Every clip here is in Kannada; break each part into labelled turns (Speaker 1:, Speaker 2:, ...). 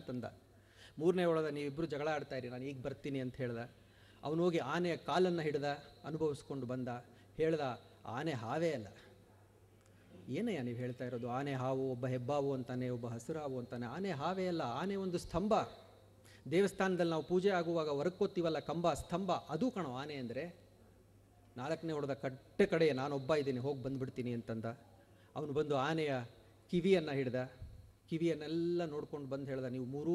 Speaker 1: ಅಂತಂದ. ಮೂರನೇ ಒಳದ ನೀವಿಬ್ಬರು ಜಗಳ ಆಡ್ತಾ ಇರಿ, ನಾನು ಈಗ ಬರ್ತೀನಿ ಅಂತ ಹೇಳ್ದ. ಅವನು ಹೋಗಿ ಆನೆಯ ಕಾಲನ್ನು ಹಿಡ್ದ, ಅನುಭವಿಸ್ಕೊಂಡು ಬಂದ. ಹೇಳ್ದ, ಆನೆ ಹಾವೇ ಅಲ್ಲ. ಏನಯ್ಯ ನೀವು ಹೇಳ್ತಾ ಇರೋದು? ಆನೆ ಹಾವು, ಒಬ್ಬ ಹೆಬ್ಬಾವು ಅಂತಾನೆ, ಒಬ್ಬ ಹಸಿರು ಹಾವು ಅಂತಾನೆ. ಆನೆ ಹಾವೇ ಅಲ್ಲ, ಆನೆ ಒಂದು ಸ್ತಂಭ. ದೇವಸ್ಥಾನದಲ್ಲಿ ನಾವು ಪೂಜೆ ಆಗುವಾಗ ಹೊರಕ್ಕೋತೀವಲ್ಲ ಕಂಬ, ಸ್ತಂಭ, ಅದು ಕಣೋ ಆನೆ ಅಂದರೆ. ನಾಲ್ಕನೇ ಹೊಡೆದ ಕಟ್ಟೆ ಕಡೆ ನಾನೊಬ್ಬ ಇದ್ದೀನಿ, ಹೋಗಿ ಬಂದುಬಿಡ್ತೀನಿ ಅಂತಂದ. ಅವನು ಬಂದು ಆನೆಯ ಕಿವಿಯನ್ನು ಹಿಡ್ದ, ಕಿವಿಯನ್ನೆಲ್ಲ ನೋಡ್ಕೊಂಡು ಬಂದು ಹೇಳ್ದ, ನೀವು ಮೂರೂ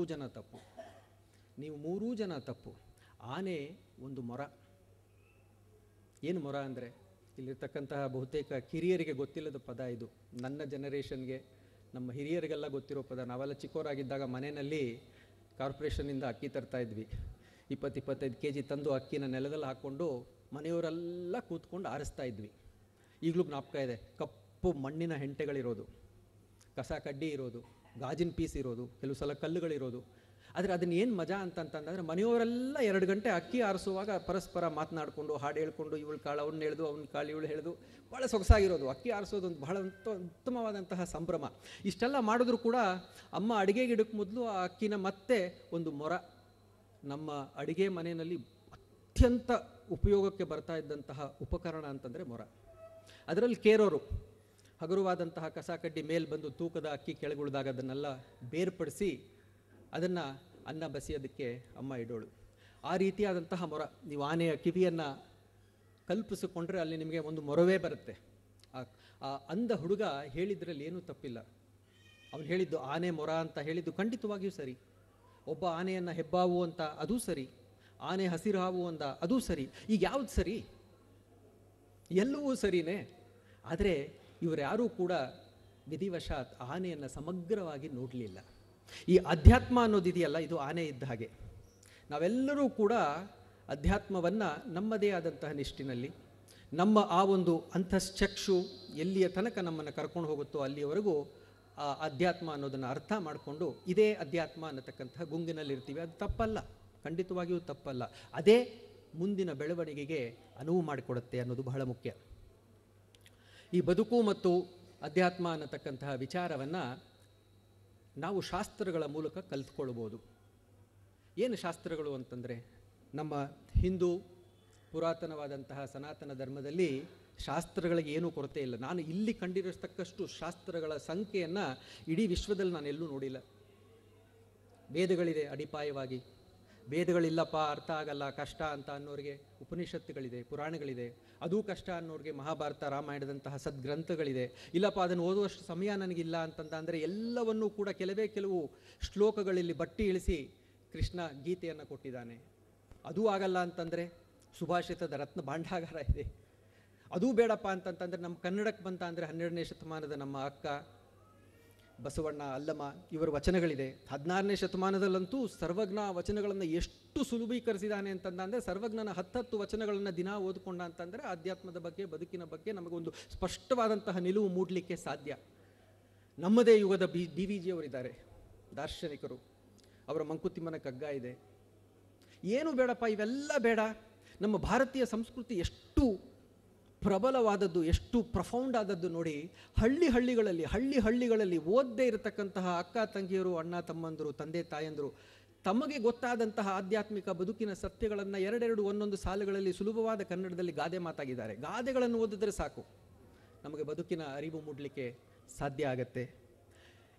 Speaker 1: ಜನ ತಪ್ಪು. ಆನೆ ಒಂದು ಮೊರ. ಏನು ಮೊರ ಅಂದರೆ, ಇಲ್ಲಿರ್ತಕ್ಕಂತಹ ಬಹುತೇಕ ಕಿರಿಯರಿಗೆ ಗೊತ್ತಿಲ್ಲದ ಪದ ಇದು. ನನ್ನ ಜನರೇಷನ್ಗೆ, ನಮ್ಮ ಹಿರಿಯರಿಗೆಲ್ಲ ಗೊತ್ತಿರೋ ಪದ. ನಾವೆಲ್ಲ ಚಿಕ್ಕವರಾಗಿದ್ದಾಗ ಮನೆಯಲ್ಲಿ ಕಾರ್ಪೊರೇಷನಿಂದ ಅಕ್ಕಿ ತರ್ತಾ ಇದ್ವಿ. 20-25 kg ತಂದು ಅಕ್ಕಿನ ನೆಲದಲ್ಲಿ ಹಾಕ್ಕೊಂಡು ಮನೆಯವರೆಲ್ಲ ಕೂತ್ಕೊಂಡು ಆರಿಸ್ತಾ ಇದ್ವಿ. ಈಗಲೂ ಜ್ಞಾಪಕ ಇದೆ. ಕಪ್ಪು ಮಣ್ಣಿನ ಹೆಂಟೆಗಳಿರೋದು, ಕಸ ಕಡ್ಡಿ ಇರೋದು, ಗಾಜಿನ ಪೀಸ್ ಇರೋದು, ಕೆಲವು ಸಲ ಕಲ್ಲುಗಳಿರೋದು. ಆದರೆ ಅದನ್ನ ಏನು ಮಜಾ ಅಂತಂತಂದರೆ, ಮನೆಯವರೆಲ್ಲ 2 ಗಂಟೆ ಅಕ್ಕಿ ಆರಿಸುವಾಗ ಪರಸ್ಪರ ಮಾತನಾಡಿಕೊಂಡು, ಹಾಡು ಹೇಳ್ಕೊಂಡು, ಇವಳು ಕಾಳು ಅವ್ನು ಹೇಳ್ದು, ಅವ್ನ ಕಾಳು ಇವಳು ಹೇಳ್ದು, ಭಾಳ ಸೊಗಸಾಗಿರೋದು. ಅಕ್ಕಿ ಆರಿಸೋದು ಒಂದು ಬಹಳ ಉತ್ತಮವಾದಂತಹ ಸಂಭ್ರಮ. ಇಷ್ಟೆಲ್ಲ ಮಾಡಿದ್ರು ಕೂಡ ಅಮ್ಮ ಅಡುಗೆಗೆ ಇಡಕ್ಕೆ ಮೊದಲು ಆ ಅಕ್ಕಿನ ಮತ್ತೆ ಒಂದು ಮೊರ, ನಮ್ಮ ಅಡುಗೆ ಮನೆಯಲ್ಲಿ ಅತ್ಯಂತ ಉಪಯೋಗಕ್ಕೆ ಬರ್ತಾ ಇದ್ದಂತಹ ಉಪಕರಣ ಅಂತಂದರೆ ಮೊರ. ಅದರಲ್ಲಿ ಕೇರೋರು ಹಗುರವಾದಂತಹ ಕಸ ಕಡ್ಡಿ ಮೇಲೆ ಬಂದು ತೂಕದ ಅಕ್ಕಿ ಕೆಳಗುಳಿದಾಗ ಅದನ್ನೆಲ್ಲ ಬೇರ್ಪಡಿಸಿ ಅದನ್ನು ಅನ್ನ ಬಸಿಯೋದಕ್ಕೆ ಅಮ್ಮ ಇಡೋಳು. ಆ ರೀತಿಯಾದಂತಹ ಮೊರ. ನೀವು ಆನೆಯ ಕಿವಿಯನ್ನು ಕಲ್ಪಿಸಿಕೊಂಡ್ರೆ ಅಲ್ಲಿ ನಿಮಗೆ ಒಂದು ಮೊರವೇ ಬರುತ್ತೆ. ಆ ಅಂಧ ಹುಡುಗ ಹೇಳಿದ್ರಲ್ಲಿ ಏನೂ ತಪ್ಪಿಲ್ಲ. ಅವನು ಹೇಳಿದ್ದು ಆನೆ ಮೊರ ಅಂತ ಹೇಳಿದ್ದು ಖಂಡಿತವಾಗಿಯೂ ಸರಿ. ಒಬ್ಬ ಆನೆಯನ್ನು ಹೆಬ್ಬಾವು ಅಂತ ಅದೂ ಸರಿ, ಆನೆ ಹಸಿರು ಹಾವು ಅಂದ ಅದೂ ಸರಿ. ಈಗ ಯಾವುದು ಸರಿ? ಎಲ್ಲವೂ ಸರಿನೇ. ಆದರೆ ಇವರ್ಯಾರೂ ಕೂಡ ವಿಧಿವಶಾತ್ ಆನೆಯನ್ನು ಸಮಗ್ರವಾಗಿ ನೋಡಲಿಲ್ಲ. ಈ ಅಧ್ಯಾತ್ಮ ಅನ್ನೋದಿದೆಯಲ್ಲ, ಇದು ಆನೆ ಇದ್ದ ಹಾಗೆ. ನಾವೆಲ್ಲರೂ ಕೂಡ ಅಧ್ಯಾತ್ಮವನ್ನು ನಮ್ಮದೇ ಆದಂತಹ ನಿಷ್ಠಿನಲ್ಲಿ, ನಮ್ಮ ಆ ಒಂದು ಅಂತಶ್ಚಕ್ಷು ಎಲ್ಲಿಯ ತನಕ ನಮ್ಮನ್ನು ಕರ್ಕೊಂಡು ಹೋಗುತ್ತೋ ಅಲ್ಲಿಯವರೆಗೂ ಆ ಅಧ್ಯಾತ್ಮ ಅನ್ನೋದನ್ನು ಅರ್ಥ ಮಾಡಿಕೊಂಡು ಇದೇ ಅಧ್ಯಾತ್ಮ ಅನ್ನತಕ್ಕಂತಹ ಗುಂಗಿನಲ್ಲಿರ್ತೀವಿ. ಅದು ತಪ್ಪಲ್ಲ, ಖಂಡಿತವಾಗಿಯೂ ತಪ್ಪಲ್ಲ. ಅದೇ ಮುಂದಿನ ಬೆಳವಣಿಗೆಗೆ ಅನುವು ಮಾಡಿಕೊಡುತ್ತೆ ಅನ್ನೋದು ಬಹಳ ಮುಖ್ಯ. ಈ ಬದುಕು ಮತ್ತು ಅಧ್ಯಾತ್ಮ ಅನ್ನತಕ್ಕಂತಹ ವಿಚಾರವನ್ನು ನಾವು ಶಾಸ್ತ್ರಗಳ ಮೂಲಕ ಕಲಿತ್ಕೊಳ್ಬೋದು. ಏನು ಶಾಸ್ತ್ರಗಳು ಅಂತಂದರೆ, ನಮ್ಮ ಹಿಂದೂ ಪುರಾತನವಾದಂತಹ ಸನಾತನ ಧರ್ಮದಲ್ಲಿ ಶಾಸ್ತ್ರಗಳಿಗೆ ಏನೂ ಕೊರತೆ ಇಲ್ಲ. ನಾನು ಇಲ್ಲಿ ಕಂಡಿರತಕ್ಕಷ್ಟು ಶಾಸ್ತ್ರಗಳ ಸಂಖ್ಯೆಯನ್ನು ಇಡೀ ವಿಶ್ವದಲ್ಲಿ ನಾನು ಎಲ್ಲೂ ನೋಡಿಲ್ಲ. ವೇದಗಳಿದೆ ಅಡಿಪಾಯವಾಗಿ. ವೇದಗಳಿಲ್ಲಪ್ಪ ಅರ್ಥ ಆಗಲ್ಲ, ಕಷ್ಟ ಅಂತ ಅನ್ನೋರಿಗೆ ಉಪನಿಷತ್ತುಗಳಿದೆ, ಪುರಾಣಗಳಿದೆ. ಅದೂ ಕಷ್ಟ ಅನ್ನೋರಿಗೆ ಮಹಾಭಾರತ, ರಾಮಾಯಣದಂತಹ ಸದ್ಗ್ರಂಥಗಳಿದೆ. ಇಲ್ಲಪ್ಪ ಅದನ್ನು ಓದುವಷ್ಟು ಸಮಯ ನನಗಿಲ್ಲ ಅಂತಂದರೆ ಎಲ್ಲವನ್ನೂ ಕೂಡ ಕೆಲವು ಶ್ಲೋಕಗಳಲ್ಲಿ ಬಟ್ಟಿ ಇಳಿಸಿ ಕೃಷ್ಣ ಗೀತೆಯನ್ನು ಕೊಟ್ಟಿದ್ದಾನೆ. ಅದೂ ಆಗಲ್ಲ ಅಂತಂದರೆ ಸುಭಾಷಿತದ ರತ್ನ ಭಾಂಡಾಗಾರ ಇದೆ. ಅದೂ ಬೇಡಪ್ಪ ಅಂತಂತಂದರೆ ನಮ್ಮ ಕನ್ನಡಕ್ಕೆ ಬಂತ ಅಂದರೆ 12ನೇ ಶತಮಾನದ ನಮ್ಮ ಅಕ್ಕ ಬಸವಣ್ಣ, ಅಲ್ಲಮ ಇವರ ವಚನಗಳಿದೆ. 16ನೇ ಶತಮಾನದಲ್ಲಂತೂ ಸರ್ವಜ್ಞ ವಚನಗಳನ್ನು ಎಷ್ಟು ಸುಲಭೀಕರಿಸಿದ್ದಾನೆ ಅಂತಂದರೆ, ಸರ್ವಜ್ಞನ 10 ವಚನಗಳನ್ನು ದಿನ ಓದ್ಕೊಂಡ ಅಂತಂದರೆ ಆಧ್ಯಾತ್ಮದ ಬಗ್ಗೆ, ಬದುಕಿನ ಬಗ್ಗೆ ನಮಗೊಂದು ಸ್ಪಷ್ಟವಾದಂತಹ ನಿಲುವು ಮೂಡಲಿಕ್ಕೆ ಸಾಧ್ಯ. ನಮ್ಮದೇ ಯುಗದ DVG ಅವರಿದ್ದಾರೆ, ದಾರ್ಶನಿಕರು. ಅವರ ಮಂಕುತಿಮ್ಮನ ಕಗ್ಗ ಇದೆ. ಏನು ಬೇಡಪ್ಪ, ಇವೆಲ್ಲ ಬೇಡ. ನಮ್ಮ ಭಾರತೀಯ ಸಂಸ್ಕೃತಿ ಎಷ್ಟು ಪ್ರಬಲವಾದದ್ದು, ಎಷ್ಟು ಪ್ರಫೌಂಡ್ ಆದದ್ದು ನೋಡಿ. ಹಳ್ಳಿಗಳಲ್ಲಿ ಓದದೇ ಇರತಕ್ಕಂತಹ ಅಕ್ಕ ತಂಗಿಯರು, ಅಣ್ಣ ತಮ್ಮಂದರು, ತಂದೆ ತಾಯಂದರು ತಮಗೆ ಗೊತ್ತಾದಂತಹ ಆಧ್ಯಾತ್ಮಿಕ ಬದುಕಿನ ಸತ್ಯಗಳನ್ನು ಎರಡೆರಡು ಒಂದೊಂದು ಸಾಲುಗಳಲ್ಲಿ ಸುಲಭವಾದ ಕನ್ನಡದಲ್ಲಿ ಗಾದೆ ಮಾತಾಗಿದ್ದಾರೆ. ಗಾದೆಗಳನ್ನು ಓದಿದ್ರೆ ಸಾಕು, ನಮಗೆ ಬದುಕಿನ ಅರಿವು ಮೂಡಲಿಕ್ಕೆ ಸಾಧ್ಯ ಆಗತ್ತೆ.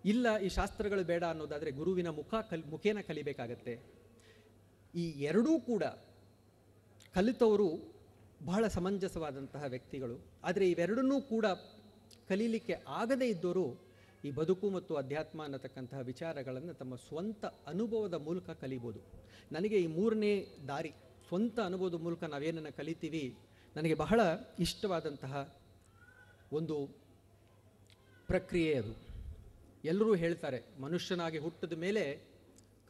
Speaker 1: ಇಲ್ಲ ಈ ಶಾಸ್ತ್ರಗಳು ಬೇಡ ಅನ್ನೋದಾದರೆ ಗುರುವಿನ ಮುಖೇನ ಕಲಿಬೇಕಾಗತ್ತೆ. ಈ ಎರಡೂ ಕೂಡ ಕಲಿತವರು ಬಹಳ ಸಮಂಜಸವಾದಂತಹ ವ್ಯಕ್ತಿಗಳು. ಆದರೆ ಇವೆರಡನ್ನೂ ಕೂಡ ಕಲೀಲಿಕ್ಕೆ ಆಗದೇ ಇದ್ದವರು ಈ ಬದುಕು ಮತ್ತು ಅಧ್ಯಾತ್ಮ ಅನ್ನತಕ್ಕಂತಹ ವಿಚಾರಗಳನ್ನು ತಮ್ಮ ಸ್ವಂತ ಅನುಭವದ ಮೂಲಕ ಕಲಿಬೋದು. ನನಗೆ ಈ ಮೂರನೇ ದಾರಿ, ಸ್ವಂತ ಅನುಭವದ ಮೂಲಕ ನಾವೇನನ್ನು ಕಲಿತೀವಿ, ನನಗೆ ಬಹಳ ಇಷ್ಟವಾದಂತಹ ಒಂದು ಪ್ರಕ್ರಿಯೆ ಅದು. ಎಲ್ಲರೂ ಹೇಳ್ತಾರೆ, ಮನುಷ್ಯನಾಗಿ ಹುಟ್ಟಿದ ಮೇಲೆ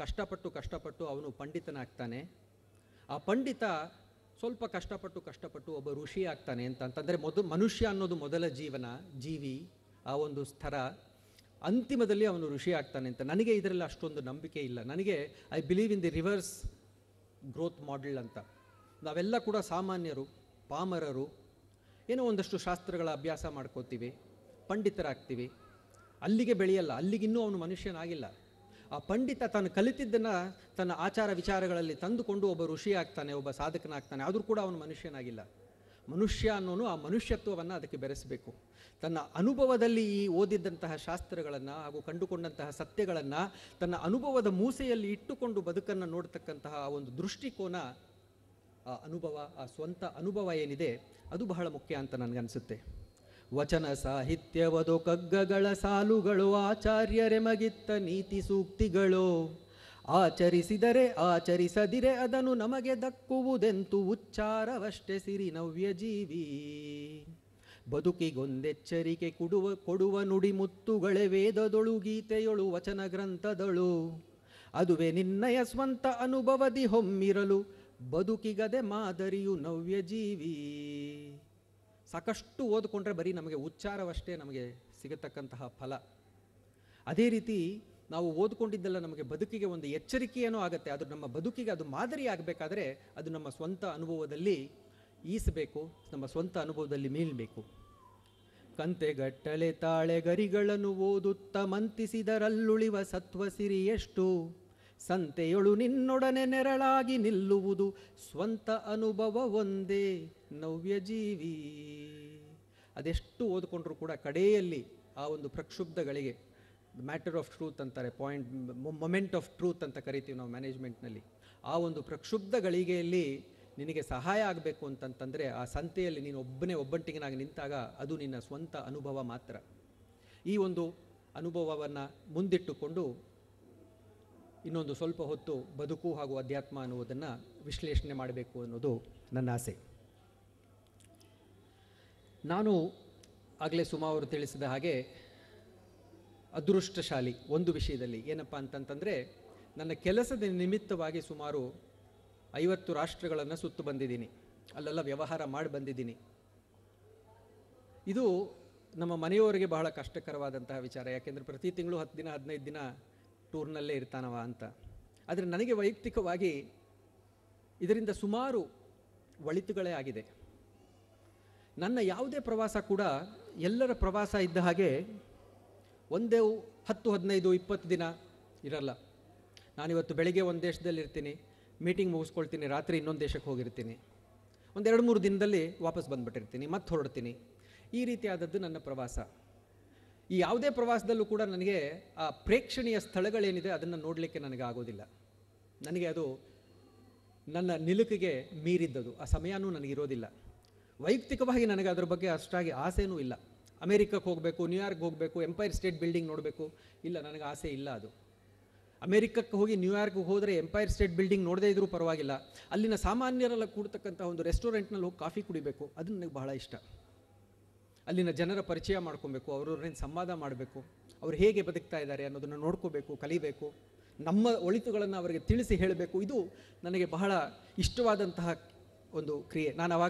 Speaker 1: ಕಷ್ಟಪಟ್ಟು ಅವನು ಪಂಡಿತನಾಗ್ತಾನೆ. ಆ ಪಂಡಿತ ಸ್ವಲ್ಪ ಕಷ್ಟಪಟ್ಟು ಒಬ್ಬ ಋಷಿ ಆಗ್ತಾನೆ ಅಂತಂದರೆ ಮನುಷ್ಯ ಅನ್ನೋದು ಮೊದಲ ಜೀವಿ, ಆ ಒಂದು ಸ್ಥರ. ಅಂತಿಮದಲ್ಲಿ ಅವನು ಋಷಿ ಆಗ್ತಾನೆ ಅಂತ. ನನಗೆ ಇದರಲ್ಲಿ ಅಷ್ಟೊಂದು ನಂಬಿಕೆ ಇಲ್ಲ. ನನಗೆ I believe in the reverse growth model ಅಂತ. ನಾವೆಲ್ಲ ಕೂಡ ಸಾಮಾನ್ಯರು, ಪಾಮರರು, ಏನೋ ಒಂದಷ್ಟು ಶಾಸ್ತ್ರಗಳ ಅಭ್ಯಾಸ ಮಾಡ್ಕೋತೀವಿ, ಪಂಡಿತರಾಗ್ತೀವಿ. ಅಲ್ಲಿಗೆ ಬೆಳೆಯಲ್ಲ, ಅಲ್ಲಿಗಿನ್ನೂ ಅವನು ಮನುಷ್ಯನಾಗಿಲ್ಲ. ಆ ಪಂಡಿತ ತಾನು ಕಲಿತಿದ್ದನ್ನು ತನ್ನ ಆಚಾರ ವಿಚಾರಗಳಲ್ಲಿ ತಂದುಕೊಂಡು ಒಬ್ಬ ಋಷಿ ಆಗ್ತಾನೆ, ಒಬ್ಬ ಸಾಧಕನಾಗ್ತಾನೆ. ಆದರೂ ಕೂಡ ಅವನು ಮನುಷ್ಯನಾಗಿಲ್ಲ. ಮನುಷ್ಯ ಅನ್ನೋನು ಆ ಮನುಷ್ಯತ್ವವನ್ನು ಅದಕ್ಕೆ ಬೆರೆಸಬೇಕು. ತನ್ನ ಅನುಭವದಲ್ಲಿ ಈ ಓದಿದ್ದಂತಹ ಶಾಸ್ತ್ರಗಳನ್ನು ಹಾಗೂ ಕಂಡುಕೊಂಡಂತಹ ಸತ್ಯಗಳನ್ನು ತನ್ನ ಅನುಭವದ ಮೂಸೆಯಲ್ಲಿ ಇಟ್ಟುಕೊಂಡು ಬದುಕನ್ನು ನೋಡ್ತಕ್ಕಂತಹ ಒಂದು ದೃಷ್ಟಿಕೋನ, ಆ ಅನುಭವ, ಆ ಸ್ವಂತ ಅನುಭವ ಏನಿದೆ ಅದು ಬಹಳ ಮುಖ್ಯ ಅಂತ ನನಗನ್ಸುತ್ತೆ. ವಚನ ಸಾಹಿತ್ಯವದು ಕಗ್ಗಗಳ ಸಾಲುಗಳು, ಆಚಾರ್ಯರೆ ಮಗಿತ್ತ ನೀತಿ ಸೂಕ್ತಿಗಳು. ಆಚರಿಸಿದರೆ ಆಚರಿಸದಿರೆ ಅದನ್ನು ನಮಗೆ ದಕ್ಕುವುದೆಂತು, ಉಚ್ಚಾರವಷ್ಟೇ ಸಿರಿ ನವ್ಯ ಜೀವಿ. ಬದುಕಿಗೊಂದೆಚ್ಚರಿಕೆ ಕೊಡುವ ನುಡಿಮುತ್ತುಗಳೇ ವೇದದೊಳು ಗೀತೆಯೊಳು ವಚನ ಗ್ರಂಥದಳು. ಅದುವೇ ನಿನ್ನಯ ಸ್ವಂತ ಅನುಭವದಿ ಹೊಮ್ಮಿರಲು, ಬದುಕಿಗದೆ ಮಾದರಿಯು ನವ್ಯ ಜೀವಿ. ಸಾಕಷ್ಟು ಓದಿಕೊಂಡ್ರೆ ಬರೀ ನಮಗೆ ಉಚ್ಚಾರವಷ್ಟೇ ನಮಗೆ ಸಿಗತಕ್ಕಂತಹ ಫಲ. ಅದೇ ರೀತಿ ನಾವು ಓದ್ಕೊಂಡಿದ್ದೆಲ್ಲ ನಮಗೆ ಬದುಕಿಗೆ ಒಂದು ಎಚ್ಚರಿಕೆಯೇನೋ ಆಗುತ್ತೆ. ಅದು ನಮ್ಮ ಬದುಕಿಗೆ ಅದು ಮಾದರಿ ಆಗಬೇಕಾದ್ರೆ ಅದು ನಮ್ಮ ಸ್ವಂತ ಅನುಭವದಲ್ಲಿ ಈಸಬೇಕು, ನಮ್ಮ ಸ್ವಂತ ಅನುಭವದಲ್ಲಿ ಮೀಳಬೇಕು. ಕಂತೆಗಟ್ಟಲೆ ತಾಳೆ ಗರಿಗಳನ್ನು ಓದುತ್ತ ಮಂತಿಸಿದರಲ್ಲುಳಿವ ಸತ್ವ ಸಿರಿ ಎಷ್ಟು. ಸಂತೆಯೊಳು ನಿನ್ನೊಡನೆ ನೆರಳಾಗಿ ನಿಲ್ಲುವುದು, ಸ್ವಂತ ಅನುಭವ ಒಂದೇ ನವ್ಯ ಜೀವಿ. ಅದೆಷ್ಟು ಓದ್ಕೊಂಡ್ರೂ ಕೂಡ ಕಡೆಯಲ್ಲಿ ಆ ಒಂದು ಪ್ರಕ್ಷುಬ್ಧಗಳಿಗೆ, ಮ್ಯಾಟರ್ ಆಫ್ ಟ್ರೂತ್ ಅಂತಾರೆ, ಮೊಮೆಂಟ್ ಆಫ್ ಟ್ರೂತ್ ಅಂತ ಕರಿತೀವಿ ನಾವು ಮ್ಯಾನೇಜ್ಮೆಂಟ್ನಲ್ಲಿ. ಆ ಒಂದು ಪ್ರಕ್ಷುಬ್ಧ ಗಳಿಗೆಯಲ್ಲಿ ನಿನಗೆ ಸಹಾಯ ಆಗಬೇಕು ಅಂತಂತಂದರೆ ಆ ಸಂತೆಯಲ್ಲಿ ನೀನು ಒಬ್ಬಂಟಿಗನಾಗಿ ನಿಂತಾಗ ಅದು ನಿನ್ನ ಸ್ವಂತ ಅನುಭವ ಮಾತ್ರ. ಈ ಒಂದು ಅನುಭವವನ್ನು ಮುಂದಿಟ್ಟುಕೊಂಡು ಇನ್ನೊಂದು ಸ್ವಲ್ಪ ಹೊತ್ತು ಬದುಕು ಹಾಗೂ ಅಧ್ಯಾತ್ಮ ಅನ್ನುವುದನ್ನು ವಿಶ್ಲೇಷಣೆ ಮಾಡಬೇಕು ಅನ್ನೋದು ನನ್ನ ಆಸೆ. ನಾನು ಆಗಲೇ ಸುಮಾರು ತಿಳಿಸಿದ ಹಾಗೆ ಅದೃಷ್ಟಶಾಲಿ ಒಂದು ವಿಷಯದಲ್ಲಿ. ಏನಪ್ಪ ಅಂತಂತಂದರೆ, ನನ್ನ ಕೆಲಸದ ನಿಮಿತ್ತವಾಗಿ ಸುಮಾರು 50 ರಾಷ್ಟ್ರಗಳನ್ನು ಸುತ್ತು ಬಂದಿದ್ದೀನಿ, ಅಲ್ಲೆಲ್ಲ ವ್ಯವಹಾರ ಮಾಡಿ ಬಂದಿದ್ದೀನಿ. ಇದು ನಮ್ಮ ಮನೆಯವರಿಗೆ ಬಹಳ ಕಷ್ಟಕರವಾದಂತಹ ವಿಚಾರ. ಯಾಕೆಂದರೆ ಪ್ರತಿ ತಿಂಗಳು 10 ದಿನ 15 ದಿನ ಟೂರ್ನಲ್ಲೇ ಇರ್ತಾನವ ಅಂತ. ಆದರೆ ನನಗೆ ವೈಯಕ್ತಿಕವಾಗಿ ಇದರಿಂದ ಸುಮಾರು ಒಳಿತುಗಳೇ ಆಗಿದೆ. ನನ್ನ ಯಾವುದೇ ಪ್ರವಾಸ ಕೂಡ ಎಲ್ಲರ ಪ್ರವಾಸ ಇದ್ದ ಹಾಗೆ ಒಂದೇ 10, 15, 20 ದಿನ ಇರಲ್ಲ. ನಾನಿವತ್ತು ಬೆಳಿಗ್ಗೆ ಒಂದು ದೇಶದಲ್ಲಿ ಇರ್ತೀನಿ, ಮೀಟಿಂಗ್ ಮುಗಿಸ್ಕೊಳ್ತೀನಿ, ರಾತ್ರಿ ಇನ್ನೊಂದು ದೇಶಕ್ಕೆ ಹೋಗಿರ್ತೀನಿ, ಒಂದು 2-3 ದಿನದಲ್ಲಿ ವಾಪಸ್ ಬಂದುಬಿಟ್ಟಿರ್ತೀನಿ, ಮತ್ತೆ ಹೊರಡ್ತೀನಿ. ಈ ರೀತಿಯಾದದ್ದು ನನ್ನ ಪ್ರವಾಸ. ಈ ಯಾವುದೇ ಪ್ರವಾಸದಲ್ಲೂ ಕೂಡ ನನಗೆ ಆ ಪ್ರೇಕ್ಷಣೀಯ ಸ್ಥಳಗಳೇನಿದೆ ಅದನ್ನು ನೋಡಲಿಕ್ಕೆ ನನಗೆ ಆಗೋದಿಲ್ಲ. ನನಗೆ ಅದು ನನ್ನ ನಿಲುಕಿಗೆ ಮೀರಿದ್ದದು, ಆ ಸಮಯನೂ ನನಗಿರೋದಿಲ್ಲ. ವೈಯಕ್ತಿಕವಾಗಿ ನನಗೆ ಅದರ ಬಗ್ಗೆ ಅಷ್ಟಾಗಿ ಆಸೆನೂ ಇಲ್ಲ. ಅಮೇರಿಕಕ್ಕೆ ಹೋಗಬೇಕು, ನ್ಯೂಯಾರ್ಕ್ ಹೋಗಬೇಕು, ಎಂಪೈರ್ ಸ್ಟೇಟ್ ಬಿಲ್ಡಿಂಗ್ ನೋಡಬೇಕು, ಇಲ್ಲ, ನನಗೆ ಆಸೆ ಇಲ್ಲ ಅದು. ಅಮೇರಿಕಕ್ಕೆ ಹೋಗಿ ನ್ಯೂಯಾರ್ಕ್ಗೆ ಹೋದರೆ ಎಂಪೈರ್ ಸ್ಟೇಟ್ ಬಿಲ್ಡಿಂಗ್ ನೋಡದೇ ಇದ್ರೂ ಪರವಾಗಿಲ್ಲ, ಅಲ್ಲಿನ ಸಾಮಾನ್ಯರೆಲ್ಲ ಕೂಡ್ತಕ್ಕಂಥ ಒಂದು ರೆಸ್ಟೋರೆಂಟ್ನಲ್ಲಿ ಹೋಗಿ ಕಾಫಿ ಕುಡಿಬೇಕು, ಅದು ನನಗೆ ಬಹಳ ಇಷ್ಟ. ಅಲ್ಲಿನ ಜನರ ಪರಿಚಯ ಮಾಡ್ಕೊಬೇಕು, ಅವರವ್ರನ್ನ ಸಂವಾದ ಮಾಡಬೇಕು, ಅವ್ರು ಹೇಗೆ ಬದುಕ್ತಾ ಇದ್ದಾರೆ ಅನ್ನೋದನ್ನು ನೋಡ್ಕೋಬೇಕು, ಕಲಿಬೇಕು, ನಮ್ಮ ಒಳಿತುಗಳನ್ನು ಅವರಿಗೆ ತಿಳಿಸಿ ಹೇಳಬೇಕು. ಇದು ನನಗೆ ಬಹಳ ಇಷ್ಟವಾದಂತಹ ಒಂದು ಕ್ರಿಯೆ.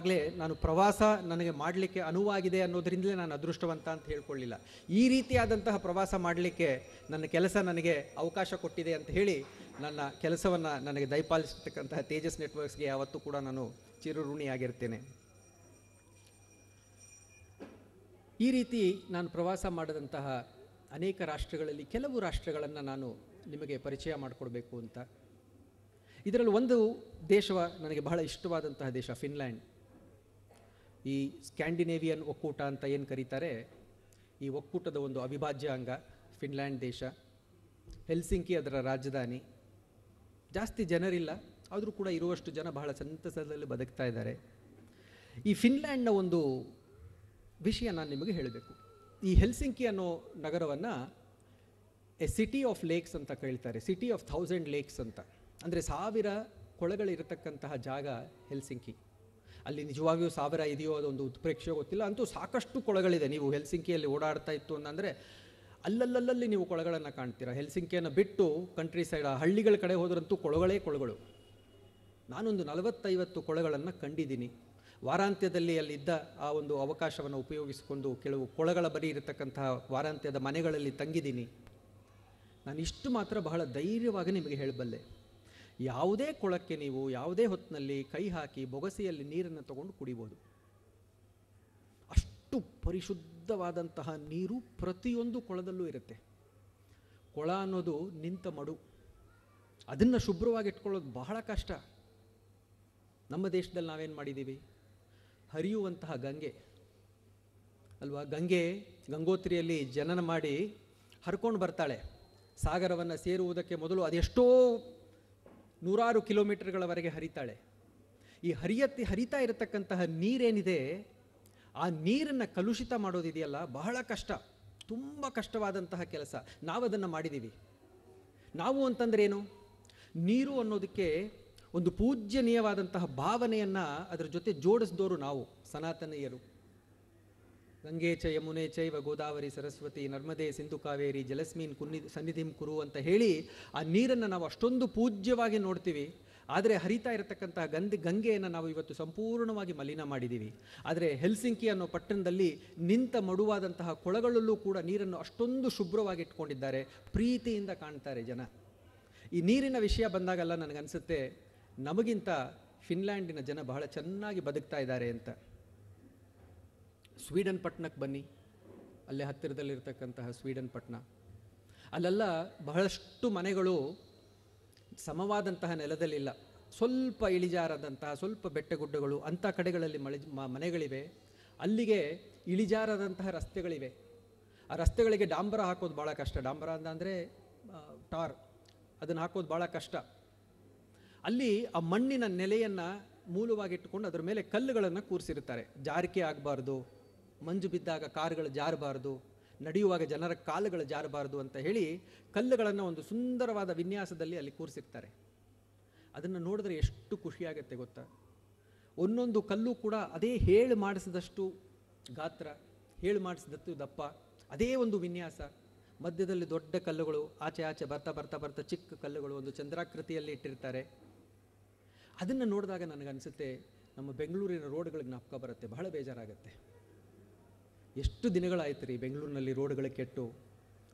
Speaker 1: ನಾನು ಪ್ರವಾಸ ನನಗೆ ಮಾಡಲಿಕ್ಕೆ ಅನುವಾಗಿದೆ ಅನ್ನೋದರಿಂದಲೇ ನಾನು ಅದೃಷ್ಟವಂತ ಅಂತ ಹೇಳ್ಕೊಳ್ಳಿಲ್ಲ. ಈ ರೀತಿಯಾದಂತಹ ಪ್ರವಾಸ ಮಾಡಲಿಕ್ಕೆ ನನ್ನ ಕೆಲಸ ನನಗೆ ಅವಕಾಶ ಕೊಟ್ಟಿದೆ ಅಂತ ಹೇಳಿ ನನ್ನ ಕೆಲಸವನ್ನು ನನಗೆ ದಯಪಾಲಿಸತಕ್ಕಂತಹ ತೇಜಸ್ ನೆಟ್ವರ್ಕ್ಸ್ಗೆ ಯಾವತ್ತೂ ಕೂಡ ನಾನು ಚಿರಋಣಿಯಾಗಿರ್ತೇನೆ. ಈ ರೀತಿ ನಾನು ಪ್ರವಾಸ ಮಾಡಿದಂತಹ ಅನೇಕ ರಾಷ್ಟ್ರಗಳಲ್ಲಿ ಕೆಲವು ರಾಷ್ಟ್ರಗಳನ್ನು ನಾನು ನಿಮಗೆ ಪರಿಚಯ ಮಾಡಿಕೊಡ್ಬೇಕು ಅಂತ. ಇದರಲ್ಲಿ ಒಂದು ದೇಶ ನನಗೆ ಬಹಳ ಇಷ್ಟವಾದಂತಹ ದೇಶ, ಫಿನ್ಲ್ಯಾಂಡ್. ಈ ಸ್ಕ್ಯಾಂಡಿನೇವಿಯನ್ ಒಕ್ಕೂಟ ಅಂತ ಏನು ಕರೀತಾರೆ, ಈ ಒಕ್ಕೂಟದ ಒಂದು ಅವಿಭಾಜ್ಯ ಅಂಗ ಫಿನ್ಲ್ಯಾಂಡ್ ದೇಶ. ಹೆಲ್ಸಿಂಕಿ ಅದರ ರಾಜಧಾನಿ. ಜಾಸ್ತಿ ಜನರಿಲ್ಲ, ಆದರೂ ಕೂಡ ಇರುವಷ್ಟು ಜನ ಬಹಳ ಸಂತಸದಲ್ಲಿ ಬದುಕ್ತಾ ಇದ್ದಾರೆ. ಈ ಫಿನ್ಲ್ಯಾಂಡ್ನ ಒಂದು ವಿಷಯ ನಾನು ನಿಮಗೆ ಹೇಳಬೇಕು. ಈ ಹೆಲ್ಸಿಂಕಿ ಅನ್ನೋ ನಗರವನ್ನು ಎ ಸಿಟಿ ಆಫ್ ಲೇಕ್ಸ್ ಅಂತ ಕೇಳ್ತಾರೆ, ಸಿಟಿ ಆಫ್ 1000 ಲೇಕ್ಸ್ ಅಂತ. ಅಂದರೆ 1000 ಕೊಳಗಳಿರತಕ್ಕಂತಹ ಜಾಗ ಹೆಲ್ಸಿಂಕಿ. ಅಲ್ಲಿ ನಿಜವಾಗಿಯೂ 1000 ಇದೆಯೋ ಅದೊಂದು ಉತ್ಪ್ರೇಕ್ಷೆ ಗೊತ್ತಿಲ್ಲ, ಅಂತೂ ಸಾಕಷ್ಟು ಕೊಳಗಳಿದೆ. ನೀವು ಹೆಲ್ಸಿಂಕಿಯಲ್ಲಿ ಓಡಾಡ್ತಾ ಇತ್ತು ಅಂತಂದರೆ ಅಲ್ಲಲ್ಲಲ್ಲಿ ನೀವು ಕೊಳಗಳನ್ನು ಕಾಣ್ತೀರಾ. ಹೆಲ್ಸಿಂಕಿಯನ್ನು ಬಿಟ್ಟು ಕಂಟ್ರಿ ಸೈಡ್ ಹಳ್ಳಿಗಳ ಕಡೆ ಹೋದ್ರಂತೂ ಕೊಳಗಳು. ನಾನೊಂದು 40-50 ಕೊಳಗಳನ್ನು ಕಂಡಿದ್ದೀನಿ. ವಾರಾಂತ್ಯದಲ್ಲಿ ಅಲ್ಲಿದ್ದ ಆ ಒಂದು ಅವಕಾಶವನ್ನು ಉಪಯೋಗಿಸಿಕೊಂಡು ಕೆಲವು ಕೊಳಗಳ ಬರಿ ಇರತಕ್ಕಂತಹ ವಾರಾಂತ್ಯದ ಮನೆಗಳಲ್ಲಿ ತಂಗಿದ್ದೀನಿ. ನಾನು ಇಷ್ಟು ಮಾತ್ರ ಬಹಳ ಧೈರ್ಯವಾಗಿ ನಿಮಗೆ ಹೇಳಬಲ್ಲೆ, ಯಾವುದೇ ಕೊಳಕ್ಕೆ ನೀವು ಯಾವುದೇ ಹೊತ್ತಿನಲ್ಲಿ ಕೈ ಹಾಕಿ ಬೊಗಸೆಯಲ್ಲಿ ನೀರನ್ನು ತಗೊಂಡು ಕುಡಿಬೋದು. ಅಷ್ಟು ಪರಿಶುದ್ಧವಾದಂತಹ ನೀರು ಪ್ರತಿಯೊಂದು ಕೊಳದಲ್ಲೂ ಇರುತ್ತೆ. ಕೊಳ ಅನ್ನೋದು ನಿಂತ ಮಡು, ಅದನ್ನು ಶುಭ್ರವಾಗಿ ಇಟ್ಕೊಳ್ಳೋದು ಬಹಳ ಕಷ್ಟ. ನಮ್ಮ ದೇಶದಲ್ಲಿ ನಾವೇನು ಮಾಡಿದ್ದೀವಿ, ಹರಿಯುವಂತಹ ಗಂಗೆ ಅಲ್ವಾ, ಗಂಗೋತ್ರಿಯಲ್ಲಿ ಜನನ ಮಾಡಿ ಹರ್ಕೊಂಡು ಬರ್ತಾಳೆ. ಸಾಗರವನ್ನು ಸೇರುವುದಕ್ಕೆ ಮೊದಲು ಅದೆಷ್ಟೋ ನೂರಾರು ಕಿಲೋಮೀಟರ್ಗಳವರೆಗೆ ಹರಿತಾಳೆ. ಈ ಹರಿತಾ ಇರತಕ್ಕಂತಹ ನೀರೇನಿದೆ, ಆ ನೀರನ್ನು ಕಲುಷಿತ ಮಾಡೋದಿದೆಯಲ್ಲ, ಬಹಳ ಕಷ್ಟ, ತುಂಬ ಕಷ್ಟವಾದಂತಹ ಕೆಲಸ. ನಾವದನ್ನು ಮಾಡಿದ್ದೀವಿ. ನಾವು ಅಂತಂದ್ರೆ ಏನು, ನೀರು ಅನ್ನೋದಕ್ಕೆ ಒಂದು ಪೂಜ್ಯನೀಯವಾದಂತಹ ಭಾವನೆಯನ್ನು ಅದರ ಜೊತೆ ಜೋಡಿಸಿದವರು ನಾವು ಸನಾತನೀಯರು. ಗಂಗೆ ಚ ಯಮುನೆ ಚೈವ ಗೋದಾವರಿ ಸರಸ್ವತಿ ನರ್ಮದೆ ಸಿಂಧು ಕಾವೇರಿ ಜಲಸ್ಮೀನ್ ಸನ್ನಿಧಿಂ ಕುರು ಅಂತ ಹೇಳಿ ಆ ನೀರನ್ನು ನಾವು ಅಷ್ಟೊಂದು ಪೂಜ್ಯವಾಗಿ ನೋಡ್ತೀವಿ. ಆದರೆ ಹರಿತಾ ಇರತಕ್ಕಂತಹ ಗಂಗೆಯನ್ನು ನಾವು ಇವತ್ತು ಸಂಪೂರ್ಣವಾಗಿ ಮಲಿನ ಮಾಡಿದ್ದೀವಿ. ಆದರೆ ಹೆಲ್ಸಿಂಕಿ ಅನ್ನೋ ಪಟ್ಟಣದಲ್ಲಿ ನಿಂತ ಮಡುವಾದಂತಹ ಕೊಳಗಳಲ್ಲೂ ಕೂಡ ನೀರನ್ನು ಅಷ್ಟೊಂದು ಶುಭ್ರವಾಗಿ ಇಟ್ಕೊಂಡಿದ್ದಾರೆ, ಪ್ರೀತಿಯಿಂದ ಕಾಣ್ತಾರೆ ಜನ. ಈ ನೀರಿನ ವಿಷಯ ಬಂದಾಗಲ್ಲ ನನಗನ್ಸುತ್ತೆ, ನಮಗಿಂತ ಫಿನ್ಲ್ಯಾಂಡಿನ ಜನ ಬಹಳ ಚೆನ್ನಾಗಿ ಬದುಕ್ತಾ ಇದ್ದಾರೆ ಅಂತ. ಸ್ವೀಡನ್ ಪಟ್ಟಣಕ್ಕೆ ಬನ್ನಿ, ಅಲ್ಲೇ ಹತ್ತಿರದಲ್ಲಿರ್ತಕ್ಕಂತಹ ಸ್ವೀಡನ್ ಪಟ್ಟಣ. ಅಲ್ಲೆಲ್ಲ ಬಹಳಷ್ಟು ಮನೆಗಳು ಸಮವಾದಂತಹ ನೆಲದಲ್ಲಿಲ್ಲ, ಸ್ವಲ್ಪ ಇಳಿಜಾರಾದಂತಹ, ಸ್ವಲ್ಪ ಬೆಟ್ಟಗುಡ್ಡಗಳು ಅಂಥ ಕಡೆಗಳಲ್ಲಿ ಮನೆಗಳಿವೆ. ಅಲ್ಲಿಗೆ ಇಳಿಜಾರಾದಂತಹ ರಸ್ತೆಗಳಿವೆ. ಆ ರಸ್ತೆಗಳಿಗೆ ಡಾಂಬರ ಹಾಕೋದು ಭಾಳ ಕಷ್ಟ. ಡಾಂಬರ ಅಂದರೆ ಟಾರ್, ಅದನ್ನು ಹಾಕೋದು ಭಾಳ ಕಷ್ಟ. ಅಲ್ಲಿ ಆ ಮಣ್ಣಿನ ನೆಲೆಯನ್ನು ಮೂಲವಾಗಿಟ್ಟುಕೊಂಡು ಅದರ ಮೇಲೆ ಕಲ್ಲುಗಳನ್ನು ಕೂರಿಸಿರ್ತಾರೆ. ಜಾರಿಕೆ ಆಗಬಾರ್ದು, ಮಂಜು ಬಿದ್ದಾಗ ಕಾರುಗಳು ಜಾರಬಾರ್ದು, ನಡೆಯುವಾಗ ಜನರ ಕಾಲುಗಳು ಜಾರಬಾರ್ದು ಅಂತ ಹೇಳಿ ಕಲ್ಲುಗಳನ್ನು ಒಂದು ಸುಂದರವಾದ ವಿನ್ಯಾಸದಲ್ಲಿ ಅಲ್ಲಿ ಕೂರಿಸಿರ್ತಾರೆ. ಅದನ್ನು ನೋಡಿದ್ರೆ ಎಷ್ಟು ಖುಷಿಯಾಗುತ್ತೆ ಗೊತ್ತಾ. ಒಂದೊಂದು ಕಲ್ಲು ಕೂಡ ಅದೇ ಹೇಳು ಮಾಡಿಸಿದಷ್ಟು ಗಾತ್ರ, ಹೇಳು ಮಾಡಿಸಿದಷ್ಟು ದಪ್ಪ, ಅದೇ ಒಂದು ವಿನ್ಯಾಸ. ಮಧ್ಯದಲ್ಲಿ ದೊಡ್ಡ ಕಲ್ಲುಗಳು, ಆಚೆ ಬರ್ತಾ ಬರ್ತಾ ಬರ್ತಾ ಚಿಕ್ಕ ಕಲ್ಲುಗಳು ಒಂದು ಚಂದ್ರಾಕೃತಿಯಲ್ಲಿ ಇಟ್ಟಿರ್ತಾರೆ. ಅದನ್ನು ನೋಡಿದಾಗ ನನಗನ್ಸುತ್ತೆ ನಮ್ಮ ಬೆಂಗಳೂರಿನ ರೋಡ್ಗಳಿಗೆ ಜ್ಞಾಪಕ ಬರುತ್ತೆ, ಬಹಳ ಬೇಜಾರಾಗುತ್ತೆ. ಎಷ್ಟು ದಿನಗಳಾಯ್ತು ರೀ ಬೆಂಗಳೂರಿನಲ್ಲಿ ರೋಡ್ಗಳು ಕೆಟ್ಟು.